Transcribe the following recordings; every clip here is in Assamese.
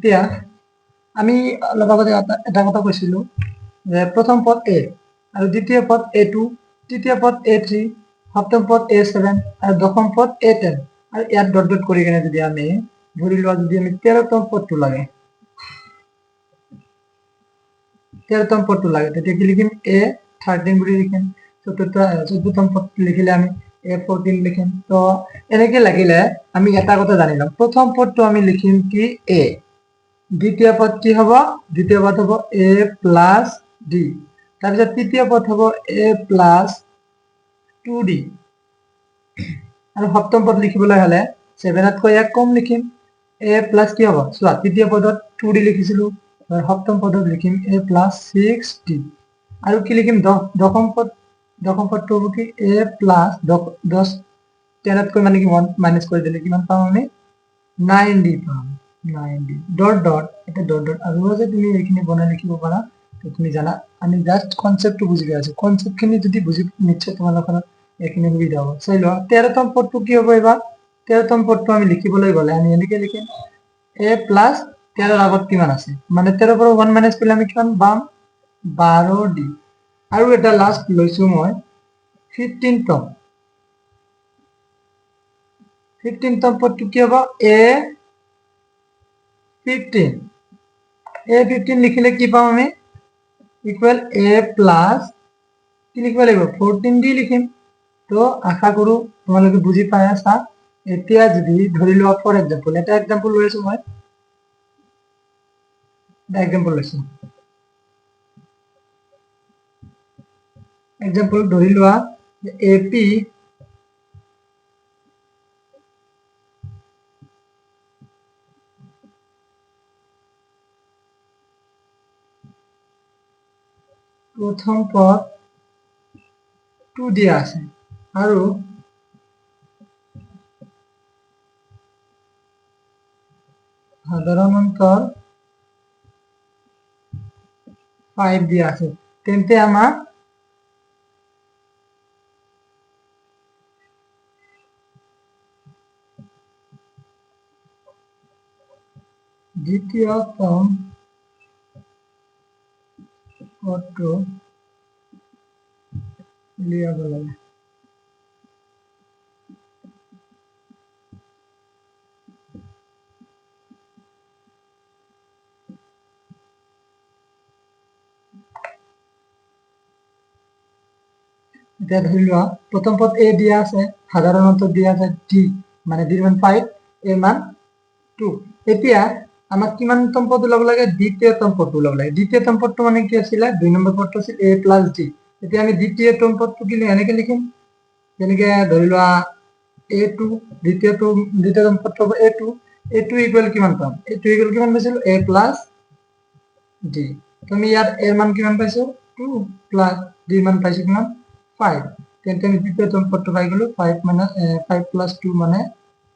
এতিয়া আমি অলপ আগতে এটা কথা কৈছিলো যে প্রথম পদ a আর দ্বিতীয় পদ a2, তৃতীয় পদ a3, সপ্তম পদ a7 আর দশম পদ a10 আর ইয়াত ডট ডট কৰি কিনে যদি আমি ধৰি লোৱা যদি আমি 13তম পদটো লাগে 13তম পদটো লাগে তেতিয়া কি লিখিম a13 বুলি লিখিম। চতুৰ্থতম পদটো লিখিলে আমি a14 লিখিম। তো এনেকে লাগিলে আমি এটা কথা জানিলাম, প্রথম পদটো আমি লিখিম কি a, দ্বিতীয় পদ কি হব, দ্বিতীয় পদ হব a প্লাস d, তাৰপিছত তৃতীয় পদ হব a প্লাস 2d আৰু সপ্তম পদ লিখিবলৈ হলে 7তকৈ 1 কম লিখিম। a প্লাস কি হব, চোৱা তৃতীয় পদত 2d লিখিছিলো, সপ্তম পদত লিখিম a প্লাস 6d আৰু কি লিখিম দশম পদটো হব কি a প্লাস 10 10তকৈ মানে কি 1 মাইনাস কৰি দিলে কিমান পাম আমি 9d পাম। 9d ডট ডট এটা ডট ডট আৰু যে তুমি এইখিনি বনাই লিখিব পাৰা। তো তুমি জানা আমি জাস্ট কনসেপ্টটো বুজি পাইছো, কনসেপ্টখিনি যদি বুজি নিশ্চয় তোমালোকৰ এইখিনি সুবিধা হ'ব। চাই লোৱা 13তম পদটো কি হ'ব, এবাৰ 13তম পদটো আমি লিখিবলৈ গ'লে আমি এনেকে লিখিম a প্লাস 13 আগত কিমান আছে মানে 13 পৰা 1 মাইনাস কৰিলে আমি কিমান পাম 12d আৰু এটা লাষ্ট লৈছো মই 15তম পদটো কি হ'ব a15 লিখিলে কি পাম আমি ইকুয়াল a প্লাস কি লিখিব লাগিব 14d লিখিম। তো আশা কৰো তোমালোকে বুজি পাই আছা। এতিয়া যদি ধৰি লোৱা ফৰ এক্সাম্পল এটা এক্সাম্পল লৈছো মই, এক্সাম্পল ধৰি লোৱা AP প্ৰথম পদ 2 দিয়া আছে আৰু সাধাৰণ অন্তৰ 5 দিয়া আছে, তেন্তে আমাৰ দ্বিতীয়তম পদটো উলিয়াব লাগে। এতিয়া ধৰি লোৱা প্ৰথম পদ a দিয়া আছে, সাধারণ অন্তর দিয়া আছে d মানে d মান 5 a মান 2। এতিয়া আমাক কিমানতম পদ ওলাব লাগে, দ্বিতীয়তম পদ ওলাব লাগে। দ্বিতীয়তম পদটো মানে কি আছিল, 2 নম্বৰ পদটো আছিল a প্লাস d। এতিয়া আমি দ্বিতীয়তম পদটো কি এনেকে লিখিম, যেনেকে ধৰি লোৱা a2 দ্বিতীয়তম পদটো হ'ব a2 ইকুয়াল কিমান পাম, a2 ইকুয়াল কিমান পাইছিল a প্লাস d। তুমি ইয়াত a মান কিমান পাইছো 2 প্লাস d মান পাইছো কিমান 5, তেন্তে আমি দ্বিতীয়তম পদটো পাই গলো 5 মানে 5 প্লাস 2 মানে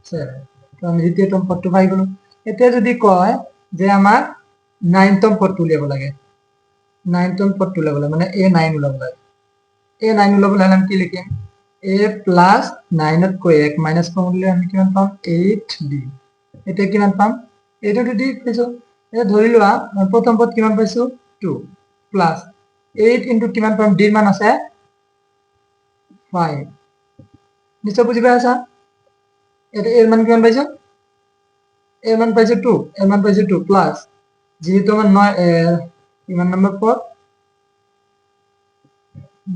7। তো আমি দ্বিতীয়তম পদটো পাই গলো। এতিয়া যদি কয় যে আমার 9তম পদটো উলিয়াব লাগে, 9তম পদটো উলিয়াব লাগে মানে a9 উলিয়াব লাগে। a9 উলিয়াবলৈ হলে আমি কি লিখিম a প্লাস 9তকৈ 1 মাইনাস কৰিলে আমি কিমান পাম 8d। এতিয়া কিমান পাম 8d পাইছো। এটা ধৰি লোৱা প্ৰথম পদ কিমান পাইছো 2 প্লাস 8 ইনটু কিমান পাম d মান আছে 5, নিশ্চয় বুজি পাইছা। এটা এর মান কিমান পাইছো, এর মান পাইছো 2, এর মান পাইছো 2 প্লাস যেহেতু আমার 9 কিমান নম্বর পদ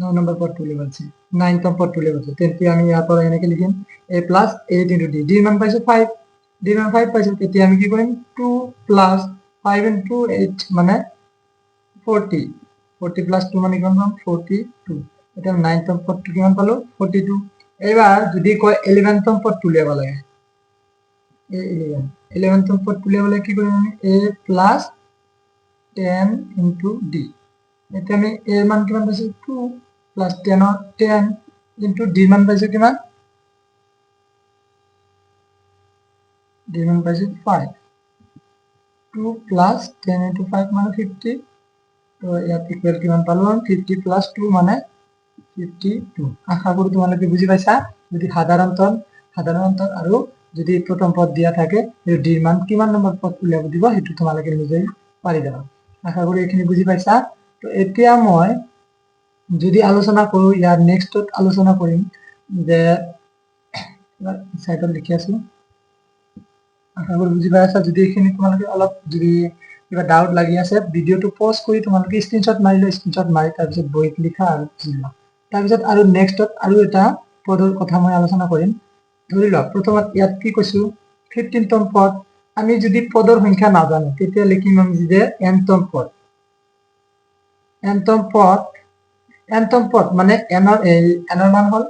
9 নম্বর পদ তুলে বলছি 9তম পদ তুলে বলছি, তেন্তে আমি ইয়াৰ পৰা এনেকে লিখিম a plus 8 into d, d মান পাইছো 5, d মান 5 পাইছো, তেতিয়া আমি কি কৰিম 2 প্লাস 5 ইনটু 8 মানে 40, 40 প্লাস 2 মানে কিমান পাম 42। এটা 9তম পদটো কিমান পালো 42। এবার যদি কয় 11তম পদ তুলিয়াব লাগে, 11তম পদ তুলিয়াব লাগে কি কৰিম আমি a প্লাস 10 ইনটু d। এটা আমি a এর মান কিমান পাইছো 2 প্লাস 10 ইনটু d মান পাইছো কিমান, d মান পাইছো 5, 2 প্লাস 10 ইনটু 5 মানে 50। তো ইয়াত ইকুয়াল কিমান পালো 50 প্লাস 2 মানে 52। আশা করি তোমালোকে বুজি পাইছা। যদি সাধারণ অন্তর আৰু যদি প্ৰথম পদ দিয়া থাকে এই ডিৰ মান কিমান নম্বৰ পদ উলিয়াব দিব সেইটো তোমালোকে নিজেই পাৰি যাবা আশা কৰি এখানে বুঝি পাইছা তো এতিয়া মই যদি আলোচনা কৰো ইয়াৰ নেক্সটত আলোচনা কৰিম যে সাইটত লিখি আছো আশা করি বুঝি পাইছা যদি এখানে তোমালোকে অলপ যদি কিবা ডাউট লাগি আছে ভিডিওটো পজ কৰি তোমালোকে স্ক্ৰিনশ্বট মাৰি লৈ স্ক্ৰিনশ্বট মাৰি তাৰ পিছত বহিত লিখা আৰু বুজিলা তাৰ পিছত আৰু নেক্সটত আৰু এটা পদৰ কথা মই আলোচনা কৰিম ধৰি লওক প্ৰথমত ইয়াত কি কৈছো 15তম পদ আমি যদি পদৰ সংখ্যা নাজানো তেতিয়া লিখিম আমি যে nতম পদ nতম পদ মানে nৰ মান হল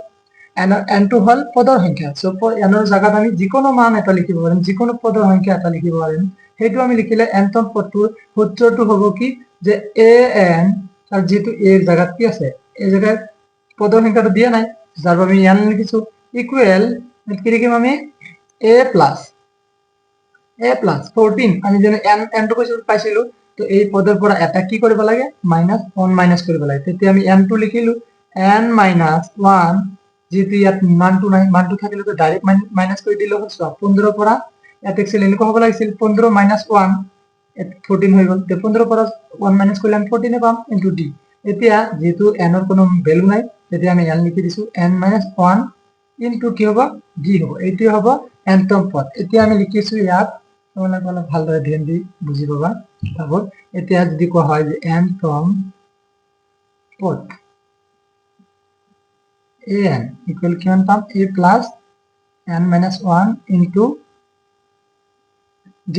n2 হল পদৰ সংখ্যা সো nৰ জায়গাত আমি যিকোনো মান এটা লিখিব পাৰিম যিকোনো পদৰ সংখ্যা এটা লিখিব পাৰিম সেইটো আমি লিখিলে nতম পদটোৰ সূত্ৰটো হ'ব কি যে an আৰ যেহেতু a এৰ জায়গাত কি আছে এই জায়গায় পদৰ সংখ্যাটো দিয়া নাই যার বাবে আমি n লিখিছো ইকুয়াল কি লিখিম আমি a প্লাস 14 আমি যেন n টু পাইছিলো তো এই পদের পৰা এটা কি কৰিব লাগে -1 মাইনাস কৰিব লাগে তেতিয়া আমি n2 লিখিলো n - 1 যেহেতু ইয়াত মানটো নাই মানটো থাকিলে তো ডাইরেক্ট মাইনাস কৰি দিলে হল 15 পৰা এটা এক্সেল এনেকুৱা হ'ব লাগিছিল 15 - 1 14 হৈ গল 15 পৰা 1 মাইনাস কৰিলে আমি 14 এ পাম ইনটু d এতিয়া যেহেতু n এর কোনো ভ্যালু নাই তেতিয়া আমি n লিখি দিছো n - 1 ইনটু কি হ'ব d হ'ব এইটো হ'ব nতম পদ এতিয়া আমি লিখিছো ইয়াত তোমালোকে অলপ ভালদৰে ধ্যান দি বুজি পাবা তাৰপৰ এতিয়া যদি কোৱা হয় যে nতম পদ an ইকুয়াল কিমান পাম a plus n - 1 into d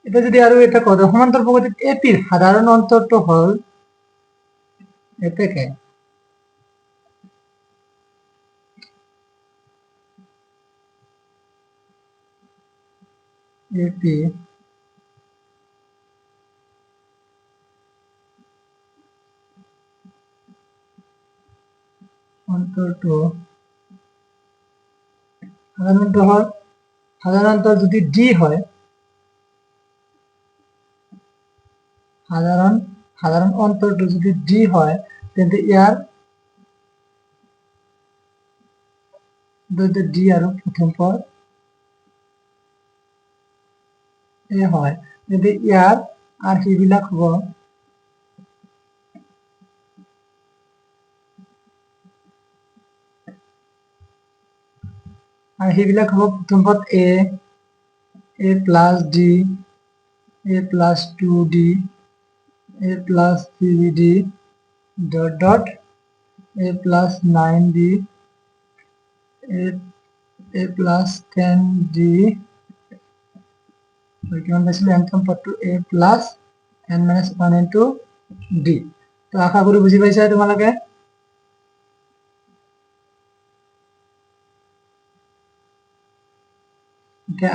এটা যদি আৰু এটা কত সমান্তর প্রগতিত ap এর সাধারণ অন্তরটো হল এটাকে ap অন্তরটো সাধারণত যদি d হয় সাধারণ অন্তরটো যদি d হয় তেন্তে ইয়ার d আৰু প্রথম পদ এ হয় যদি ইয়ার আর সেইবিলাক হ'ব আর সেইবিলাক হ'ব প্রথম পদ a plus d a plus 2d a plus 3d dot dot a plus 9d a plus 10d কিমান পাইছিলো nতম পদটো a plus n - 1 into d তো আশা করি বুজি পাইছা তোমালোকে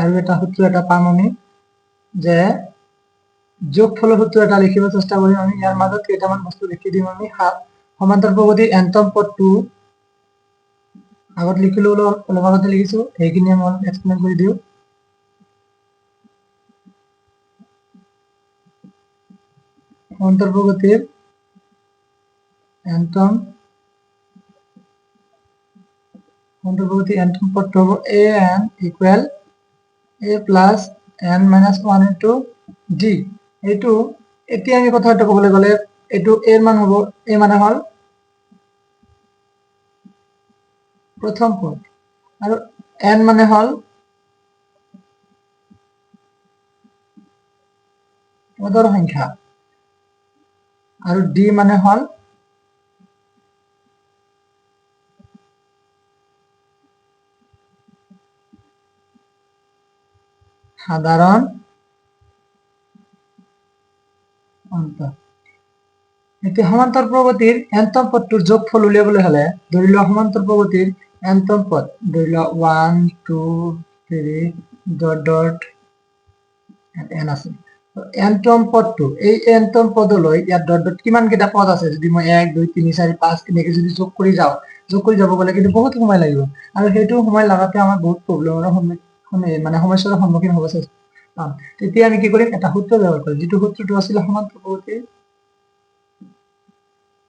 আৰু এটা সূত্ৰ এটা পাম আমি যে যোগফলৰ সূত্ৰ এটা লিখিব চেষ্টা কৰিম আমি ইয়াৰ মাজত কেইটামান বস্তু লিখি দিম আমি সমান্তৰ প্ৰগতিৰ nতম পদটো আগত লিখিলো অলপ আগতে লিখিছো সেইখিনি আমি অলপ এক্সপ্লেইন কৰি দিও সমান্তর প্রগতির nতম পদটো হ'ব an equal a plus n - 1 into d এইটো এতিয়া আমি কথা এটা ক'বলৈ গ'লে এইটো a এর মান হ'ব a মানে হল প্রথম পদ আৰু n মানে হল পদৰ সংখ্যা আৰু d মানে হল সাধাৰণ অন্তৰ এতিয়া সমান্তৰ প্ৰগতিৰ nতম পদটোৰ যোগফল উলিয়াবলৈ হলে ধৰি লোৱা সমান্তৰ প্ৰগতিৰ nতম পদ ধৰি লোৱা 1 2 3 ডট ডট n আছে nতম পদটো এই nতম পদলৈ ইয়াত ডট ডট কিমান কেইটা পদ আছে যদি মই 1 2 3 4 5 এনেকৈ যদি যোগ কৰি যাব গলে কিন্তু বহুত সময় লাগিব আৰু সেইটো সময় লাগাতে আমাৰ বহুত প্ৰবলেমৰ সমস্যাৰ সন্মুখীন হ'ব পাম তেতিয়া আমি কি কৰিম এটা সূত্ৰ ব্যৱহাৰ কৰিম যেটো সূত্ৰটো আছিল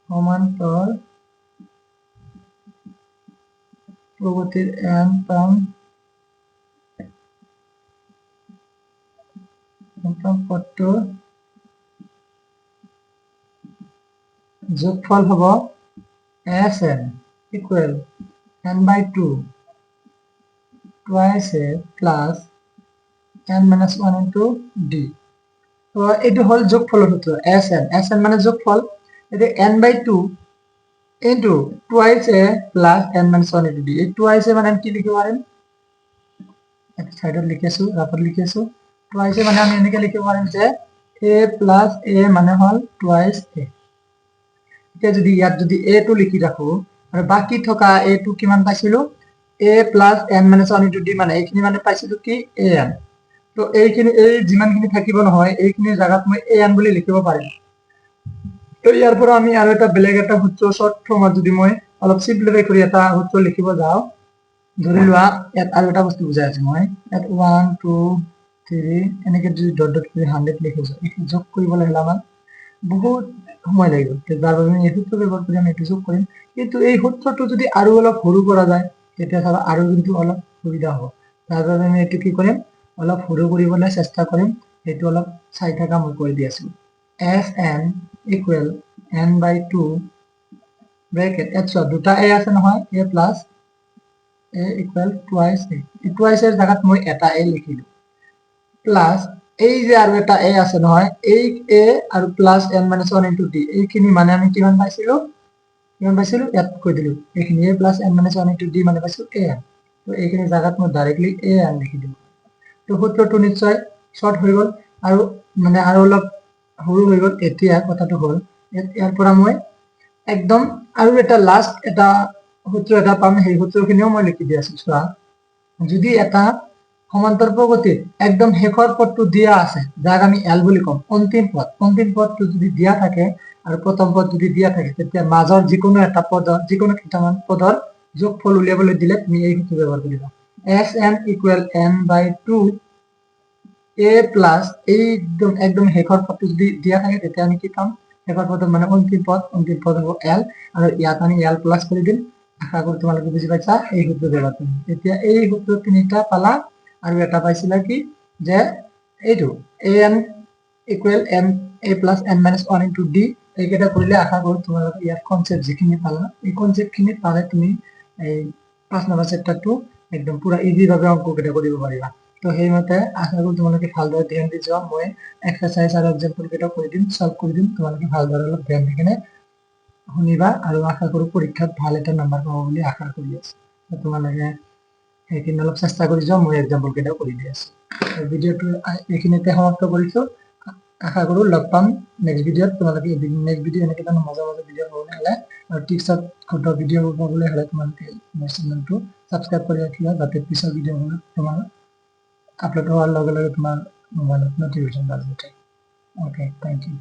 সমান্তৰ প্ৰগতিৰ nতম প্ৰথম পদটোৰ যোগফল হ'ব Sn equal n/2 twice a plus n minus 1 into d. তো এইটো হল যোগফলৰ সূত্ৰ Sn মানে যোগফল, এতিয়া n/2 into twice a plus n minus 1 into d. এই twice a মানে আমি কি লিখিব পাৰিম, এটা সাইডত লিখিছো, ৰাফত লিখিছো। twice a মানে আমি এনেকে লিখিব পাৰিম যে a plus a মানে হল twice a। এতিয়া যদি ইয়াত যদি a টো লিখি ৰাখো আৰু বাকি থকা a টো কিমান পাইছিলো a plus n minus 1 into d, মানে এইখিনি মানে পাইছিলো কি an। তো এইখিনি এই যিমানখিনি থাকিব নহয় এইখিনি জায়গাত মই an বুলি লিখিব পাৰিম। তো ইয়াৰ পৰা আমি আৰু এটা বেলেগ এটা সূত্ৰ শৰ্ট ফৰ্মত যদি মই অলপ সিম্পলিফাই কৰি এটা সূত্ৰ লিখিব যাও, ধৰি লোৱা ইয়াত আৰু এটা বস্তু বুজাই আছো মই, ইয়াত 1 2 3 এনেকে যদি ডট ডট কৰি 100 লিখিছো, এইটো যোগ কৰিবলৈ হলে আমাৰ বহুত সময় লাগিব, যাৰ বাবে আমি এই সূত্ৰ ব্যৱহাৰ কৰি আমি এইটো যোগ কৰিম। কিন্তু এই সূত্ৰটো যদি আৰু অলপ সৰু কৰা যায় তেতিয়া চাবা আৰু কিন্তু অলপ সুবিধা হ'ব, যাৰ বাবে আমি এইটো কি কৰিম অলপ সৰু কৰিবলৈ চেষ্টা কৰিম। এইটো অলপ চাই থাকা মই কৰি দি আছো। Sn equal n/2 ব্ৰেকেট ইয়াত দুটা a আছে নহয়, a plus a equal twice a, twice এর জায়গাত মই এটা a লিখিলো, প্লাস এই যে আৰু এটা a আছে নহয়, এই a আৰু plus n minus 1 into d, এইখিনি মানে আমি কিমান পাইছিলো ইয়াত কৈ দিলো, এইখিনি a plus n minus 1 into d মানে পাইছো an। তো এইখিনি জায়গাত মই ডাইরেক্টলি an লিখি দিম। তো সূত্ৰটো নিশ্চয় শৰ্ট হৈ গল আৰু মানে আৰু অলপ সৰু হৈ গল। এতিয়া কথাটো হল ইয়াৰ পৰা মই একদম আৰু এটা লাস্ট এটা সূত্ৰ এটা পাম, সেই সূত্ৰখিনিও মই লিখি দি আছো। চোৱা, যদি এটা সমান্তৰ প্ৰগতিৰ একদম শেষৰ পদটো দিয়া আছে, যাক আমি এল বুলি কম, অন্তিম পদটো যদি দিয়া থাকে আৰু প্ৰথম পদ যদি দিয়া থাকে, তেতিয়া মাজৰ যিকোনো এটা পদৰ যিকোনো কেইটামান পদৰ যোগফল উলিয়াবলৈ দিলে তুমি এই সূত্ৰ ব্যৱহাৰ কৰিবা। Sn equal n/2 a plus এই একদম শেষৰ পদটো যদি দিয়া থাকে তেতিয়া আমি কি পাম, শেষৰ পদ মানে অন্তিম পদ হ'ব l, আৰু ইয়াত আমি l প্লাস কৰি দিম। আশা কৰো তোমালোকে বুজি পাইছা, এই সূত্ৰ ব্যৱহাৰ কৰিম। এতিয়া এই সূত্ৰ তিনিটা পালা আৰু এটা পাইছিলা কি যে এইটো an equal n a plus n minus 1 into d, এইকেইটা কৰিলে আশা কৰো তোমালোকে ইয়াৰ কনসেপ্ট যিখিনি পালা এই কনসেপ্ট খিনি পালে তুমি এই 5 নম্বৰ চেপ্টাৰটো একদম পুৰা ইজি ভাবে অঙ্ককেইটা কৰিব পাৰিবা। তো সেইমতে আশা কৰো তোমালোকে ভালদৰে ধ্যান দি যোৱা, মই এক্সাৰসাইজ আৰু এক্সাম্পল কেইটা কৰি দিম, সলভ কৰি দিম, তোমালোকে ভালদৰে অলপ ধ্যান দি কিনে শুনিবা আৰু আশা কৰো পৰীক্ষাত ভাল এটা নাম্বাৰ পাব বুলি আশা কৰি আছো। তোমালোকে সেইখিনি অলপ চেষ্টা কৰি যোৱা, মই এক্সাম্পল কেইটাও কৰি দি আছো। ভিডিওটো এইখিনিতে সমাপ্ত কৰিছো, আশা কৰো লগ পাম নেক্সট ভিডিওত। তোমালোকে নেক্সট ভিডিও এনেকৈ মজা ভিডিও পাবলৈ হলে আৰু টিপছত ঘটা ভিডিও পাবলৈ হলে তোমালোকে মোৰ চেনেলটো সাবস্ক্ৰাইব কৰি ৰাখিবা, যাতে পিছৰ ভিডিওবোৰ তোমাৰ আপলোড হোৱাৰ লগে লগে তোমাৰ মোবাইলত নটিফিকেশন বাজি উঠে। Okay, thank U.